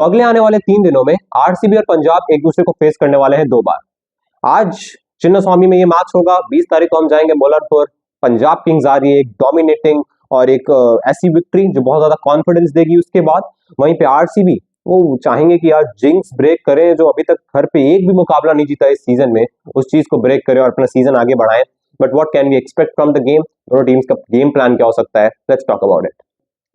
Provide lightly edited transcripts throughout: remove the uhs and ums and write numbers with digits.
अगले आने वाले 3 दिनों में आरसीबी और पंजाब एक दूसरे को फेस करने वाले हैं 2 बार। आज चिन्नास्वामी में ये मैच होगा। 20 तारीख को हम जाएंगे मोलारपुर। पंजाब किंग्स आ रही है एक डोमिनेटिंग और एक ऐसी विक्ट्री जो बहुत ज्यादा कॉन्फिडेंस देगी। उसके बाद वहीं पे आरसीबी वो चाहेंगे कि आज जिंक्स ब्रेक करें, जो अभी तक घर पे एक भी मुकाबला नहीं जीता इस सीजन में, उस चीज को ब्रेक करें और अपना सीजन आगे बढ़ाएं। But what can we expect from the game? दोनों टीम्स का गेम प्लान क्या हो सकता है? Let's talk about it.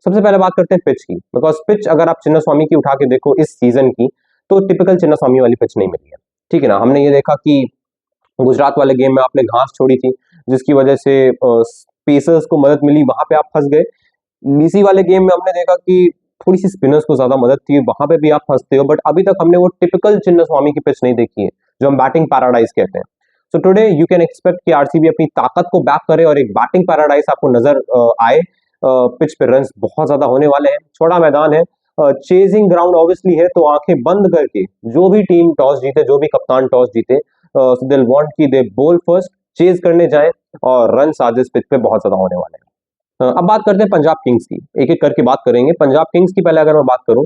सबसे पहले बात करते हैं पिच की, बिकॉज पिच अगर आप चिन्नास्वामी की उठा के देखो इस सीजन की, तो टिपिकल चिन्नास्वामी वाली पिच नहीं मिली है। ठीक है ना, हमने ये देखा कि गुजरात वाले गेम में आपने घास छोड़ी थी जिसकी वजह से पेसर्स को मदद मिली, वहां पे आप फंस गए। डीसी वाले गेम में हमने देखा कि थोड़ी सी स्पिनर्स को ज्यादा मदद थी, वहां पे भी आप फंसते हो। बट अभी तक हमने वो टिपिकल चिन्नास्वामी की पिच नहीं देखी है जो हम बैटिंग पैराडाइज कहते हैं। So today you can expect कि आरसीबी अपनी ताकत को बैक करे और एक बैटिंग पैराडाइज आपको नजर आए। पिच पे रन्स बहुत ज्यादा होने वाले हैं, छोटा मैदान है, चेजिंग ग्राउंड ऑब्वियसली है, तो आंखें बंद करके जो भी टीम टॉस जीते, जो भी कप्तान टॉस जीते, दे वांट कि दे बोल फर्स्ट, चेज करने जाए, और रन आज इस पिच पे बहुत ज्यादा होने वाले हैं। अब बात करते हैं पंजाब किंग्स की, एक एक करके बात करेंगे। पंजाब किंग्स की पहले अगर मैं बात करूं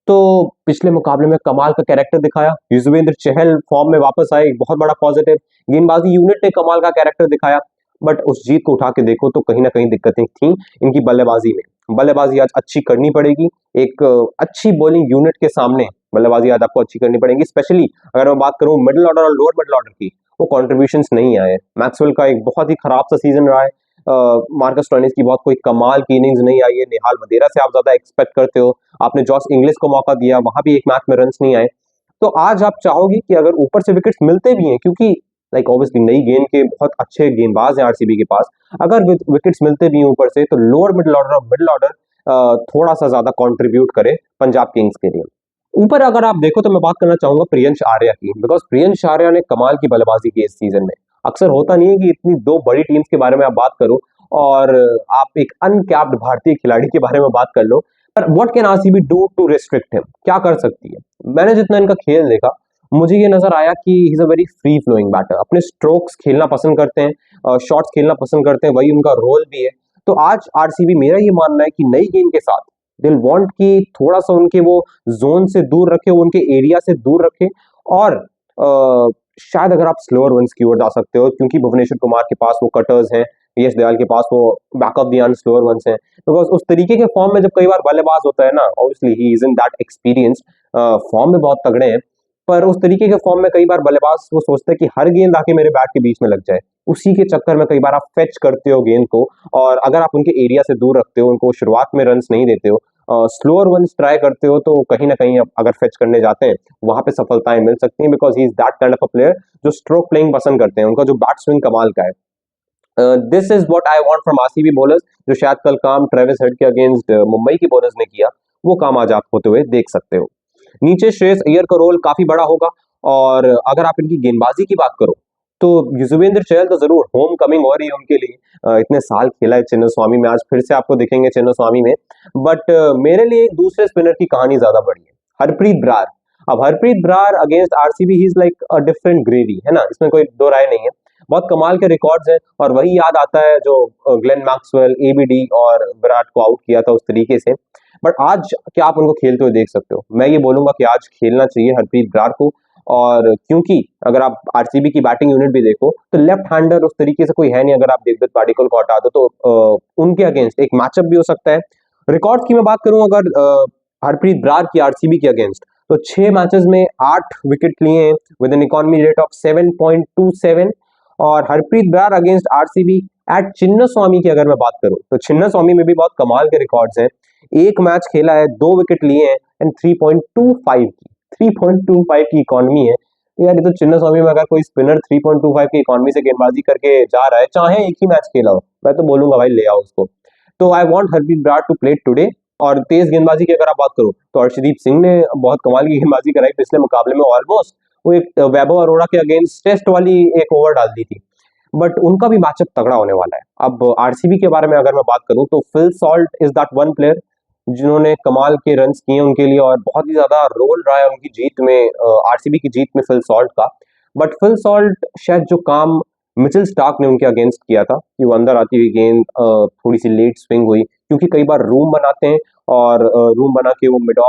तो पिछले मुकाबले में कमाल का कैरेक्टर दिखाया। युजवेंद्र चहल फॉर्म में वापस आए, एक बहुत बड़ा पॉजिटिव। गेंदबाजी यूनिट ने कमाल का कैरेक्टर दिखाया। बट उस जीत को उठा के देखो तो कहीं ना कहीं दिक्कतें थी इनकी बल्लेबाजी में। बल्लेबाजी आज अच्छी करनी पड़ेगी। एक अच्छी बॉलिंग यूनिट के सामने बल्लेबाजी आज आपको अच्छी करनी पड़ेगी। स्पेशली अगर मैं बात करूं मिडिल ऑर्डर और लोअर मिडिल ऑर्डर की, वो कॉन्ट्रीब्यूशंस नहीं आए। मैक्सवेल का एक बहुत ही खराब सा सीजन रहा है। मार्कस स्टोइनिस की बहुत कोई कमाल की इनिंग्स नहीं आई है। निहाल वधेरा से आप ज्यादा एक्सपेक्ट करते हो। आपने जॉस इंग्लिश को मौका दिया, वहां भी एक मैच में रन्स नहीं आए। तो आज आप चाहोगे कि अगर ऊपर से विकेट्स मिलते भी हैं, क्योंकि लाइक ऑब्वियसली नई गेंद के बहुत अच्छे गेंदबाज हैं आरसीबी के पास, अगर विकेट्स मिलते भी हैं ऊपर से, तो लोअर मिडिल ऑर्डर और मिडिल ऑर्डर थोड़ा सा ज्यादा कंट्रीब्यूट करे पंजाब किंग्स के लिए। ऊपर अगर आप देखो तो मैं बात करना चाहूंगा प्रियंश आर्या की, बिकॉज प्रियंश आर्या ने कमाल की बल्लेबाजी की इस सीजन में। अक्सर होता नहीं है कि इतनी दो बड़ी टीम्स के बारे में आप बात करो और आप एक अनकैप्ड भारतीय खिलाड़ी के बारे में बात कर लो। पर what can RCB do to restrict him? क्या कर सकती है? मैंने जितना इनका खेल देखा, मुझे ये नजर आया कि he is a very free flowing batter. अपने स्ट्रोक्स खेलना पसंद करते हैं, शॉट्स खेलना पसंद करते हैं, वही उनका रोल भी है। तो आज आरसीबी, मेरा ये मानना है कि नई गेंद के साथ दिल वांट कि थोड़ा सा उनके वो जोन से दूर रखे, उनके एरिया से दूर रखे। और शायद अगर आप स्लोअर वंस की ओर जा सकते हो, क्योंकि भुवनेश्वर कुमार के पास वो कटर्स हैं, यश दयाल के पास वो बैकअप दी स्लोअर वंस हैं। बिकॉज उस तरीके के फॉर्म में जब कई बार बल्लेबाज होता है ना, obviously he is in that experience, form में बहुत तगड़े हैं, पर उस तरीके के फॉर्म में कई बार बल्लेबाज वो सोचते हैं कि हर गेंद आके मेरे बैट के बीच में लग जाए। उसी के चक्कर में कई बार आप फेच करते हो गेंद को, और अगर आप उनके एरिया से दूर रखते हो, उनको शुरुआत में रन्स नहीं देते हो, स्लोअर वंस ट्राई करते हो, तो कहीं ना कहीं अगर फेच करने जाते हैं वहां पे सफलताएं मिल सकती हैं। Because he is that kind of a player जो स्ट्रोक प्लेइंग पसंद करते हैं, उनका जो बैट स्विंग कमाल का है। This is what I want from RCB bowlers, जो शायद कल काम ट्रेविस हेड के अगेंस्ट मुंबई की बॉलर्स ने किया, वो काम आज आप होते हुए देख सकते हो। नीचे श्रेयस अय्यर का रोल काफी बड़ा होगा। और अगर आप इनकी गेंदबाजी की बात करो तो युजवेंद्र चहल तो जरूर होम कमिंग हो रही है उनके लिए। इतने साल खेला है चिन्नास्वामी में, आज फिर से आपको दिखेंगे चिन्नास्वामी में। बट मेरे लिए एक दूसरे स्पिनर की कहानी ज्यादा बड़ी है, हरप्रीत ब्रार। अब Harpreet Brar against RCB he is like a different gravy, है ना, इसमें कोई दो राय नहीं है। बहुत कमाल के रिकॉर्ड्स हैं, और वही याद आता है जो ग्लेन मैक्सवेल, एबीडी और विराट को आउट किया था उस तरीके से। बट आज क्या आप उनको खेलते हुए देख सकते हो? मैं ये बोलूंगा कि आज खेलना चाहिए हरप्रीत ब्रार को। और क्योंकि अगर आप आरसीबी की बैटिंग यूनिट भी देखो तो लेफ्ट हैंडर उस तरीके से कोई है नहीं। अगर आप देवदत्त पाडिक्कल को हटा दो तो उनके अगेंस्ट एक मैचअप भी हो सकता है। रिकॉर्ड की मैं बात करूं अगर हरप्रीत ब्रार की आरसीबी के अगेंस्ट, तो 6 मैचेस में 8 विकेट लिए हैं with an economy rate of 7.27। और Harpreet Brar against RCB at Chinnaswamy की अगर मैं बात करूं तो चिन्नास्वामी में भी बहुत कमाल के रिकॉर्ड्स हैं। एक मैच खेला है, 2 विकेट लिए हैं, एंड 3.25 की इकोनॉमी है। तो यार ये तो चिन्नास्वामी में अगर कोई स्पिनर 3.25 की इकोनॉमी से गेंदबाजी करके जा रहा है, चाहे एक ही मैच खेला हो, मैं तो बोलूंगा भाई ले आओ उसको। तो I want Harpreet Brar to play today. और तेज गेंदबाजी की अगर आप बात करो तो अर्शदीप सिंह ने बहुत कमाल की गेंदबाजी कराई पिछले मुकाबले में। ऑलमोस्ट वो एक वैभव अरोड़ा के अगेंस्ट टेस्ट वाली एक ओवर डाल दी थी। बट उनका भी मैचअप तगड़ा होने वाला है। अब आरसीबी के बारे में अगर मैं बात करूं तो Phil salt is that one player जिन्होंने कमाल के रन्स किए उनके लिए, और बहुत ही ज्यादा रोल रहा है उनकी जीत में, आरसीबी की जीत में फिल सॉल्ट का। बट फिल सॉल्ट शायद जो काम मिचेल स्टार्क ने उनके अगेंस्ट किया था, कि वो अंदर आती हुई गेंद थोड़ी सी लेट स्विंग हुई, क्योंकि कई बार रूम बनाते हैं और रूम बना के वो मिड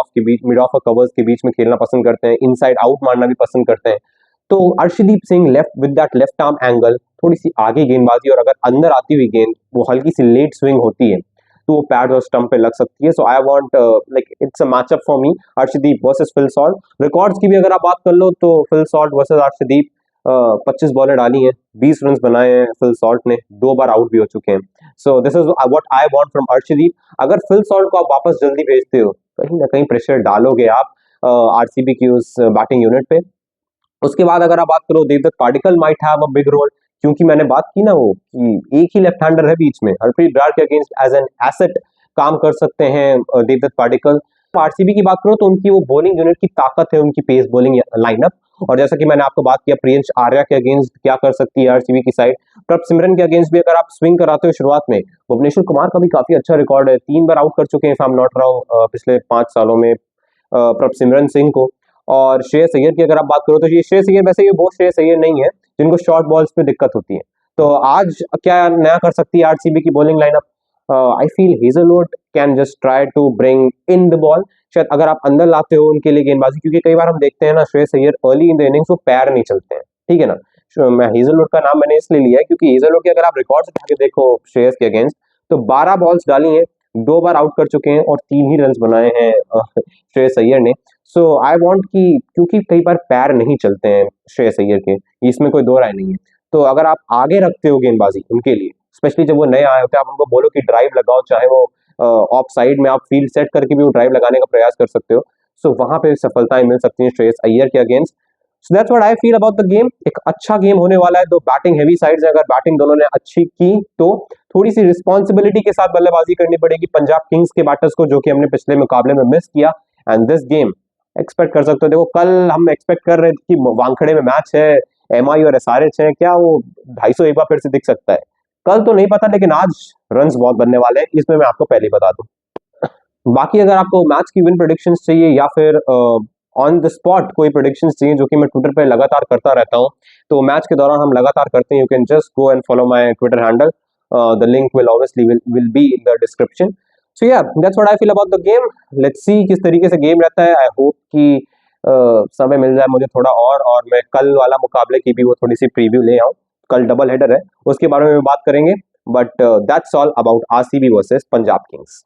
ऑफ और कवर्स के बीच में खेलना पसंद करते हैं, इनसाइड आउट मारना भी पसंद करते हैं। तो Arshdeep Singh left with that left arm angle, थोड़ी सी आगे गेंदबाजी, और अगर अंदर आती हुई गेंद वो हल्की सी लेट स्विंग होती है तो वो पैड और स्टंप पे लग सकती है। So I want like it's a matchup for me, Arshdeep versus Phil Salt. Records की भी अगर आप बात कर लो तो फिल सॉल्ट वर्सेस अर्शदीप 25 बॉलें डाली हैं, 20 रन बनाए हैं फिल सॉल्ट ने, 2 बार आउट भी हो चुके हैं। So this is what I want from Arshdeep. अगर फिल सॉल्ट को आप वापस जल्दी भेजते हो, कहीं ना कहीं प्रेशर डालोगे आप आरसीबी की उस बैटिंग यूनिट पे। उसके बाद अगर आप बात करो, Devdutt Padikkal might have a big role, क्योंकि मैंने बात की ना वो कि एक ही लेफ्ट हैंडर है बीच में, हरप्रीत ब्रार के अगेंस्ट एज एन एसेट काम कर सकते हैं देवदत्त पाडिक्कल। आरसीबी की बात करो तो उनकी वो बॉलिंग यूनिट की ताकत है, उनकी पेस बॉलिंग लाइनअप, और जैसा कि मैंने आपको बात किया प्रियंश आर्या के अगेंस्ट क्या कर सकती है आरसीबी की साइड। प्रभ सिमरन के अगेंस्ट भी अगर आप स्विंग कराते हो शुरुआत में, भुवनेश्वर कुमार का भी काफी अच्छा रिकॉर्ड है, 3 बार आउट कर चुके हैं if I am not wrong पिछले 5 सालों में प्रभ सिमरन सिंह को। और श्रेयस अय्यर की अगर आप बात करो तो ये श्रेयस अय्यर, वैसे ये वो श्रेयस अय्यर नहीं है जिनको शॉर्ट बॉल्स पे दिक्कत होती है। तो आज क्या नया कर सकती है आरसीबी की bowling lineup? I feel Hazlewood can just try to bring in the ball. शायद अगर आप अंदर लाते हो उनके लिए गेंदबाजी, क्योंकि कई बार हम देखते हैं ना Shreyas Iyer early in the innings वो पैर नहीं चलते हैं, ठीक है ना। मैं हेजलवुड का नाम मैंने इसलिए लिया है क्योंकि हेजलवुड की अगर आप रिकॉर्ड्स उठा के देखो श्रेयस के अगेंस्ट, तो 12 बॉल्स डाली हैं, 2 बार आउट कर चुके हैं और 3 ही रन बनाए हैं श्रेयस अय्यर ने। सो आई वांट कि, क्योंकि कई बार पैर नहीं चलते हैं श्रेयस अय्यर के, इसमें कोई दो राय नहीं है। तो अगर आप आगे रखते हो गेंदबाजी उनके लिए, स्पेशली जब वो नए आए होते हैं, आप उनको बोलो कि ड्राइव लगाओ, चाहे वो ऑफ साइड में आप फील्ड सेट करके भी वो ड्राइव लगाने का प्रयास कर सकते हो। सो वहां पे सफलताएं मिल सकती हैं श्रेयस अय्यर के against. So that's what I feel about the game. एक अच्छा गेम होने वाला है, दो बैटिंग हेवी साइड्स है, अगर बैटिंग दोनों ने अच्छी की तो थोड़ी सी रिस्पॉन्सिबिलिटी के साथ बल्लेबाजी करनी पड़ेगी पंजाब किंग्स के बैटर्स को, जो कि हमने पिछले मुकाबले में मिस किया। एंड दिस गेम एक्सपेक्ट कर सकते हो, देखो कल हम एक्सपेक्ट कर रहे थे कि वानखेड़े में मैच है, एमआई और एसआरएच है, क्या वो 250 एक बार फिर से दिख सकता है? कल तो नहीं पता, लेकिन आज रन्स बहुत बनने वाले हैं, इसमें मैं आपको पहले ही बता दूं। बाकी अगर आपको मैच की विन प्रेडिक्शंस चाहिए या फिर ऑन द स्पॉट कोई प्रेडिक्शंस चाहिए, जो कि मैं ट्विटर पे लगातार करता रहता हूं, तो मैच के दौरान हम लगातार करते हैं। You can just go and follow my Twitter handle, the link will obviously will be in the description. So yeah that's what I feel about the game. Let's see किस तरीके से गेम रहता है। आई होप कि समय मिल जाए मुझे थोड़ा और मैं कल वाला मुकाबले की भी वो थोड़ी सी प्रीव्यू ले आऊं। कल डबल हेडर है, उसके बारे में बात करेंगे। But that's all about RCB versus Punjab Kings.